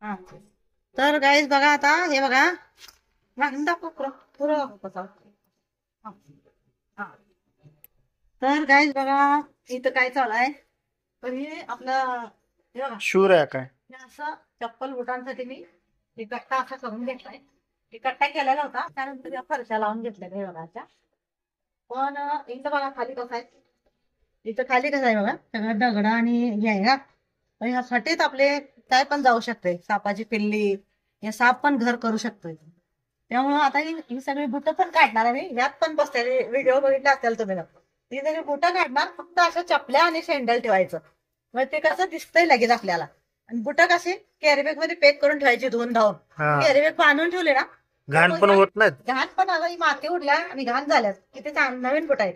हा. तर गाईज बघा आता हे बघा मागून दाखव पुरं कसं. तर गाईज बघा इथं काय चालू आहे. तर हे आपलं हे बघा शूर आहे काय? हे असं चप्पल बुटांसाठी मी कट्टा असा करून घेतलाय. कट्टा केलेला होता त्यानंतर या फरशा लावून घेतल्या हे बघा अशा. पण इथं बघा खाली कसं आहे. इथं खाली कसं आहे बघा सगळं दगड आणि हे आहे ना. तर ह्यासाठीच आपले काय पण जाऊ शकते सापाची पिल्ली हे साप पण घर करू शकतोय. त्यामुळं आता ही सगळी बुटं पण काढणार आहे मी यात पण बसते व्हिडिओ बघितला असेल तुम्ही ती सगळी बुटं काढणार फक्त अशा चपल्या आणि सँडल ठेवायचं. मग ते कसं दिसतंय लगेच आपल्याला. आणि बुटं कशी कॅरीबॅग मध्ये पॅक करून ठेवायची धुवून धावून. कॅरीबॅग बांधून ठेवले ना घाण पण होत नाहीत. घाण पण आता ही माती उडल्या आणि घाण झाल्यात किती नवीन बुट आहेत.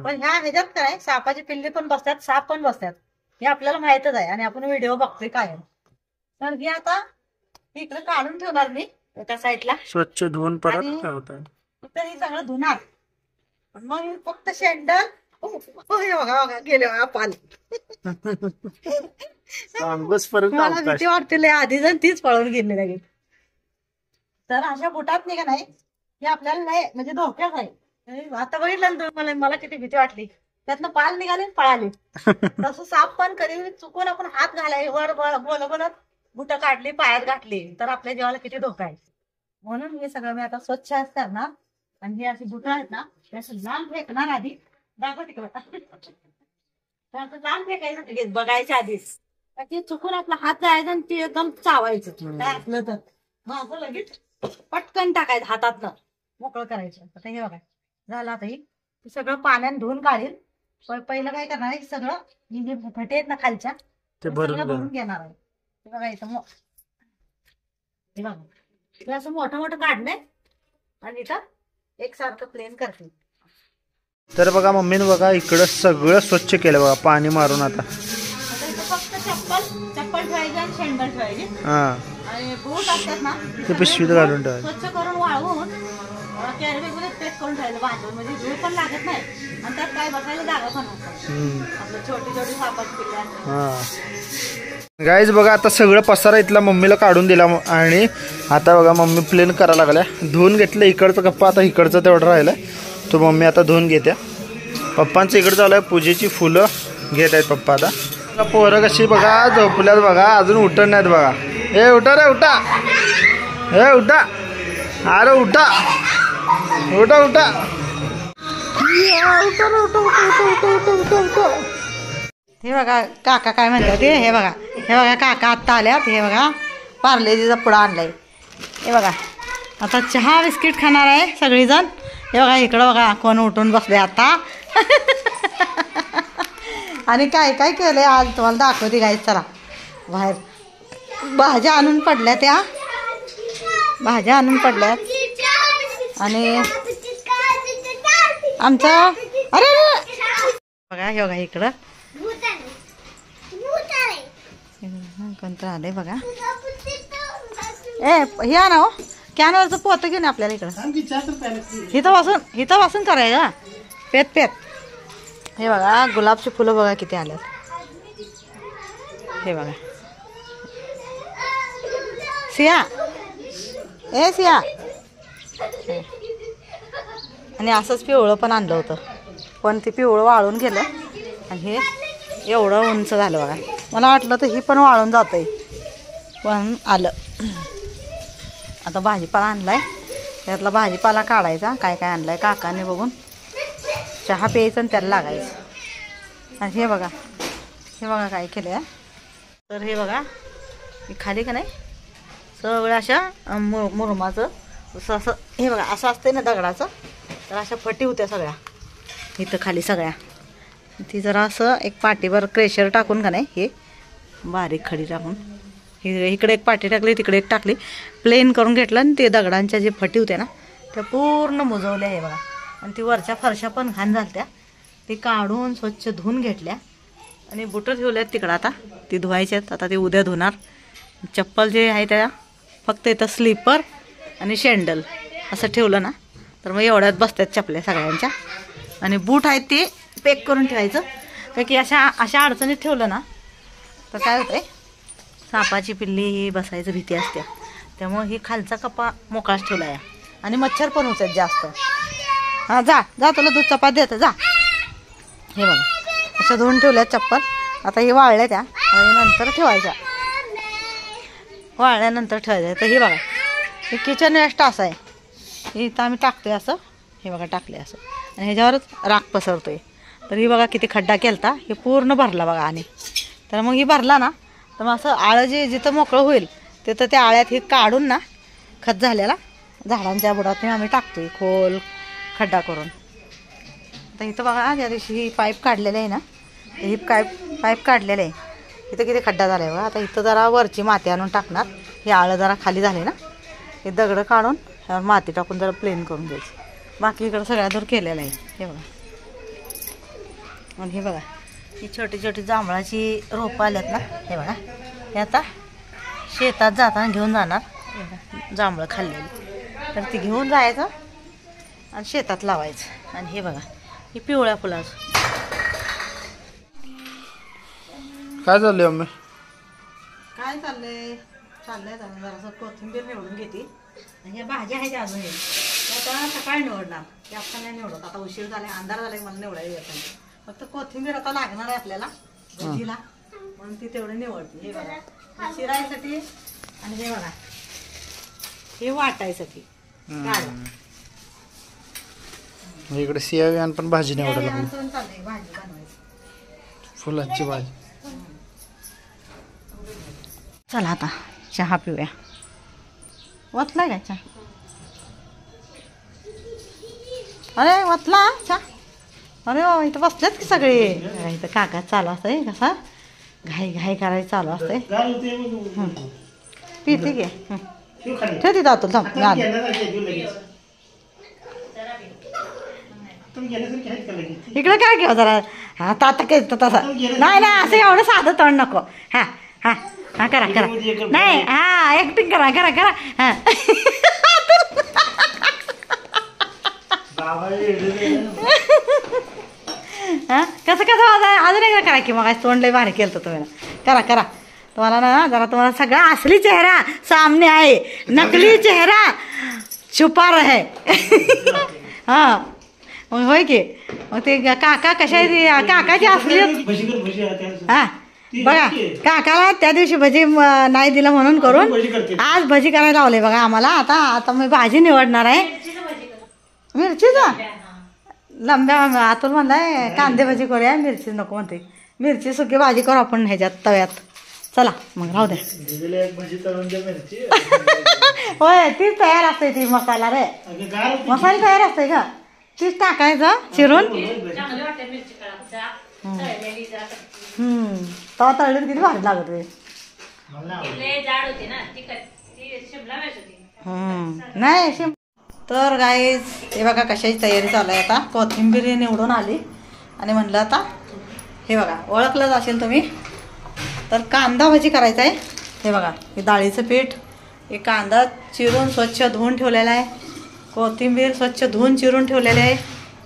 पण ह्याच्यात काय सापाची पिल्ली पण बसतात साप पण बसतात हे आपल्याला माहितच आहे आणि आपण व्हिडिओ बघतोय काय. तर हे आता इकडे काढून ठेवणार मी एका साईडला स्वच्छ धुवून परत ठेवतात. इथं हे सगळं धुणार मग फक्त सँडल. बघा बघा गेले बघा पाल. मला भीती वाटते आधी जण तीच पळून गेली लगेच. तर अशा बुटात नाही का नाही हे आपल्याला नाही म्हणजे धोक्याच आहे. आता बघितलं ना मला किती भीती वाटली. त्यातनं पाल निघाले पळाले. तसं साप पण कधी चुकून आपण हात घालाय वर बोलत बुट काढली पायात घातली तर आपल्या जीवाला किती धोका आहे. म्हणून हे सगळं मी आता स्वच्छ करणार आणि हे अशी बुटं आहेत ना असं लांब फेकणार आधी दाखव तिकडे. लांब फेकायचं बघायच्या आधीच ते चुकून आपला हात जायचा आणि ते एकदम चावायचं काय असलं तर माझं लगेच पटकन टाकायचं हातातनं मोकळं करायचं. आता हे बघा झालं. आता ही सगळं पाण्याने धुवून काढेल. पहिलं काय करणार आहे सगळं ही जे फटे आहेत ना खालच्या ते भरून घेणार आहे. बघा इथं हे बघा हे असं मोठं मोठं काढलंय आणि इथं एकसारखं प्लेन करते. तर बघा मम्मीने बघा इकडं सगळं स्वच्छ केलं बघा पाणी मारून. आता फक्त चप्पल ठेवायची आणि सँडल ठेवायची. आणि बूट असतात ना ते पिशवीत घालून ठेवायचं स्वच्छ करून वाळवून कॅरीबॅग मध्ये पॅक करून ठेवायचं बांधून म्हणजे धूळ पण लागत नाही आणि त्यात काय बसायला जागा पण आपलं छोटी छोटी सापाची पिल्ली. गाईज बघा आता सगळं पसारा इथला मम्मीला काढून दिला आणि आता बघा मम्मी प्लेन करायला लागल्या. धुवून घेतलं इकडचं कप्पा आता इकडचं तेवढं राहिलंय तो मम्मी आता धुवून घेत्या. पप्पांचं इकडं चालू आहे पूजेची फुलं घेत आहेत पप्पा. आता पोरं कशी बघा झोपल्यात बघा अजून उठत नाहीत बघा. हे उठा रे उठा. हे उठा अरे उठा उठा उठा. हे बघा काका काय म्हणतात ते हे बघा काका आत्ता आल्यात. हे बघा पार्लेजीचा पुडा आणलाय. हे बघा आता चहा बिस्किट खाणार आहे सगळीजण. हे बघा इकडं बघा कोण उठून बसले आता. आणि काय काय केलंय आज तुम्हाला दाखवते गाईस. चला बाहेर भाज्या आणून पडल्या आणि आमचं अरे बघा हे बघा इकडं कोणतं आलंय बघा. हे ना हो कॅनवरचं पोतं घेऊन आपल्याला इकडं इथं वासून करायचं पेत. हे बघा गुलाबची फुलं बघा किती आल्यात. हे बघा सिया सिया आणि असंच पिवळं पण आणलं होतं पण ते पिवळं वाळून गेलं आणि हे एवढं उंच झालं बघा. मला वाटलं तर ही पण वाळून जातंय पण आलं. आता भाजीपाला आणलाय त्यातला भाजीपाला काढायचा काय काय आणलाय काकाने बघून. चहा प्यायचं आणि त्याला लागायचं. आणि हे बघा काय केलं. तर हे बघा खाली का नाही सगळं अशा मुरमाचं असं हे बघा असं असतंय ना दगडाचं तर अशा फटी होत्या सगळ्या इथं खाली सगळ्या. ती जरा असं एक पाटीभर क्रेशर टाकून का नाही हे बारीक खडी टाकून इकडे एक पाटी टाकली तिकडे एक टाकली प्लेन करून घेतलं आणि ते दगडांच्या जे फटी होत्या ना त्या पूर्ण मुजवल्या. हे बघा आणि ती वरच्या फरशा पण घाण झालत्या ती काढून स्वच्छ धुवून घेतल्या आणि बुटं ठेवल्यात तिकडं. आता ती धुवायच्यात आता ते उद्या धुणार. चप्पल जे आहे त्या फक्त इथं स्लीपर आणि सँडल असं ठेवलं ना तर मग एवढ्यात बसतात चपल्या सगळ्यांच्या. आणि बूट आहेत ते पॅक करून ठेवायचं कारण की अशा अडचणीत ठेवलं ना तर काय होतंय सापाची पिल्ली ही बसायची भीती असते, त्यामुळे ही खालचा कप्पा मोकळाच ठेवला आहे. आणि मच्छर पण होतात जास्त. हां जा जा, तुला दूध चपात देतं जा. हे बघा अशा धुवून ठेवल्या चप्पल. आता हे वाळल्या त्या नंतर ठेवायच्या, वाळल्यानंतर ठेवायच्या. तर हे बघा हे किचन वेस्ट असं आहे, हे इथं आम्ही टाकतोय असं. हे बघा टाकले असं आणि ह्याच्यावरच राख पसरतोय. तर ही बघा किती खड्डा केलता, हे पूर्ण भरला बघा. आणि तर मग ही भरला ना तर मग असं आळं जे जिथं मोकळं होईल तिथं त्या आळ्यात हे काढून ना खत झालेला झाडांच्या बुडात आम्ही टाकतोय खोल खड्डा करून. तर इथं बघा ज्या दिवशी ही पाईप काढलेलं आहे ना, ही पाईप काढलेलं आहे, इथं किती खड्डा झाला आहे बघा. आता इथं जरा वरची माती आणून टाकणार. हे आळं जरा खाली झाले ना, हे दगडं काढून ह्यावर माती टाकून जरा प्लेन करून द्यायची. बाकी इकडं सगळ्या दूर केलेलं आहे. हे बघा आणि हे बघा ही छोटी छोटी जांभळाची रोपं आल्यात ना, हे बघा हे आता शेतात जाताना घेऊन जाणार. जांभळं खाल्लेली तर ती घेऊन जायचं आणि शेतात लावायचं. आणि हे बघा ही पिवळ्या फुलाचं काय चाललंय मम्मी? काय चाललंय जरासं कोथिंबीर निवडून घेते. आणि ह्या भाज्या आहेत अजून हे आता सकाळी निवडणार, ते आता नाही निवडत. आता उशीर झाले, अंधार झाले, मला निवडायला येत नाही. फक्त कोथिंबीर आता लागणार आहे आपल्याला भाजीला, म्हणून ती तेवढी निवडते. हे बघा चिरायसाठी आणि हे बघा हे वाटायसाठी इकडे सियावियान पण भाजी निवडायला चाललंय भाजी बनवायची, फुलांची भाजी. चला आता चहा पिऊया. वतलाय का चहा? अरे वतला चहा. अरे हो इथं बसलेत की सगळे. इथं काका चालू असतंय कसा घाई घाई करायचं चालू असतंय. पिते घे ठेव तिथं आतून थांब. इकडे काय घेऊ जरा. हा आता तसा नाही नाही असं एवढं साधं तोंड नको. हा हा हा करा करा नाही हा ऍक्टिंग करा करा करा. हा हा कसं कसं अजून एकदा करा की. मग तोंड लय भारी केलं तुम्ही. करा करा. तुम्हाला ना जरा तुम्हाला सगळा असली चेहरा सामने आहे, नकली चेहरा छुपा रहे. हा मग होय की. मग ते काका कशा आहे काकाची असली. हा बघा काकाला त्या दिवशी भजी नाही दिलं म्हणून करून आज भजी करायला लावले बघा आम्हाला. आता मी भाजी निवडणार आहे. मिरचीचा लंब्या आतून म्हणलाय कांदे भाजी करूया, मिरची नको म्हणते. मिरची सुकी भाजी करू आपण ह्याच्यात तव्यात. चला मग राहू द्या. होय तीच तयार असते ती मसाला रे. मसाला तयार असते का तीच टाकायचं चिरून. तवा तळली किती भारी लागत रे. नाही तर गाईज हे बघा कशाची तयारी चालू आहे. आता कोथिंबीर निवडून आली आणि म्हणलं आता हे बघा ओळखलंच असेल तुम्ही तर कांदा भाजी करायचा आहे. हे बघा हे डाळीचं पीठ, हे कांदा चिरून स्वच्छ धुवून ठेवलेला आहे, कोथिंबीर स्वच्छ धुवून चिरून ठेवलेले आहे.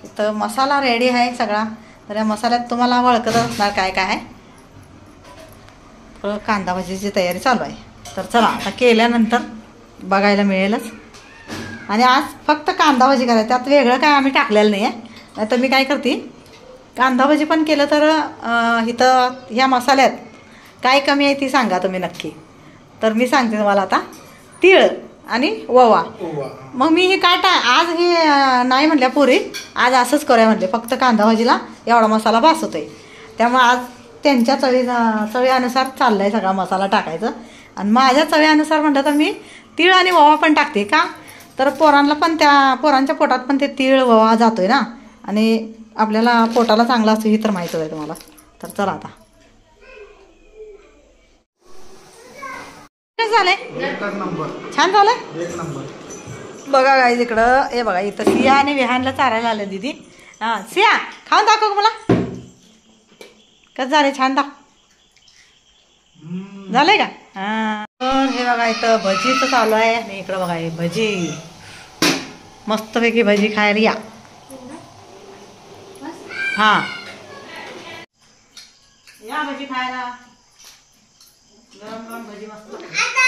इथं मसाला रेडी आहे सगळा. तर या मसाल्यात तुम्हाला ओळखत असणार काय काय आहे. तर कांदा भाजीची तयारी चालू आहे. तर चला आता केल्यानंतर बघायला मिळेलच. आणि आज फक्त कांदा भाजी करायची, त्यात वेगळं काय आम्ही टाकलेलं नाही आहे. नाही तर मी काय करते कांदा भाजी पण केलं तर इथं ह्या मसाल्यात काय कमी आहे ती सांगा तुम्ही नक्की. तर मी सांगते तुम्हाला आता तीळ आणि ओवा. मग मी हे काय आज हे नाही म्हटल्या पुरी आज असंच करूया म्हटले. फक्त कांदा भाजीला एवढा मसाला भास होतोय. त्यामुळे आज त्यांच्या चवीनुसार चाललाय सगळा मसाला टाकायचं. आणि माझ्या चवीनुसार म्हटलं तर मी तीळ आणि ओवा पण टाकते. का तर पोरांना पण पोरांच्या पोटात पण ते तीळ ओवा जातोय ना, आणि आपल्याला पोटाला चांगला असतो ही तर माहिती आहे तुम्हाला. तर चला आता झालंय छान झालंय. बघा काय इकडं हे बघा इथं सिया आणि विहानला चारायला आलं दीदी. हा सिया खाऊन दाखव मला कसं झालंय. छान झालंय का. हा तर हे बघा इथं भजीचं चालू आहे. आणि इकडं बघा हे भजी मस्तपैकी भजी खायला या. हा या भजी खायला. गरम गरम भजी मस्त.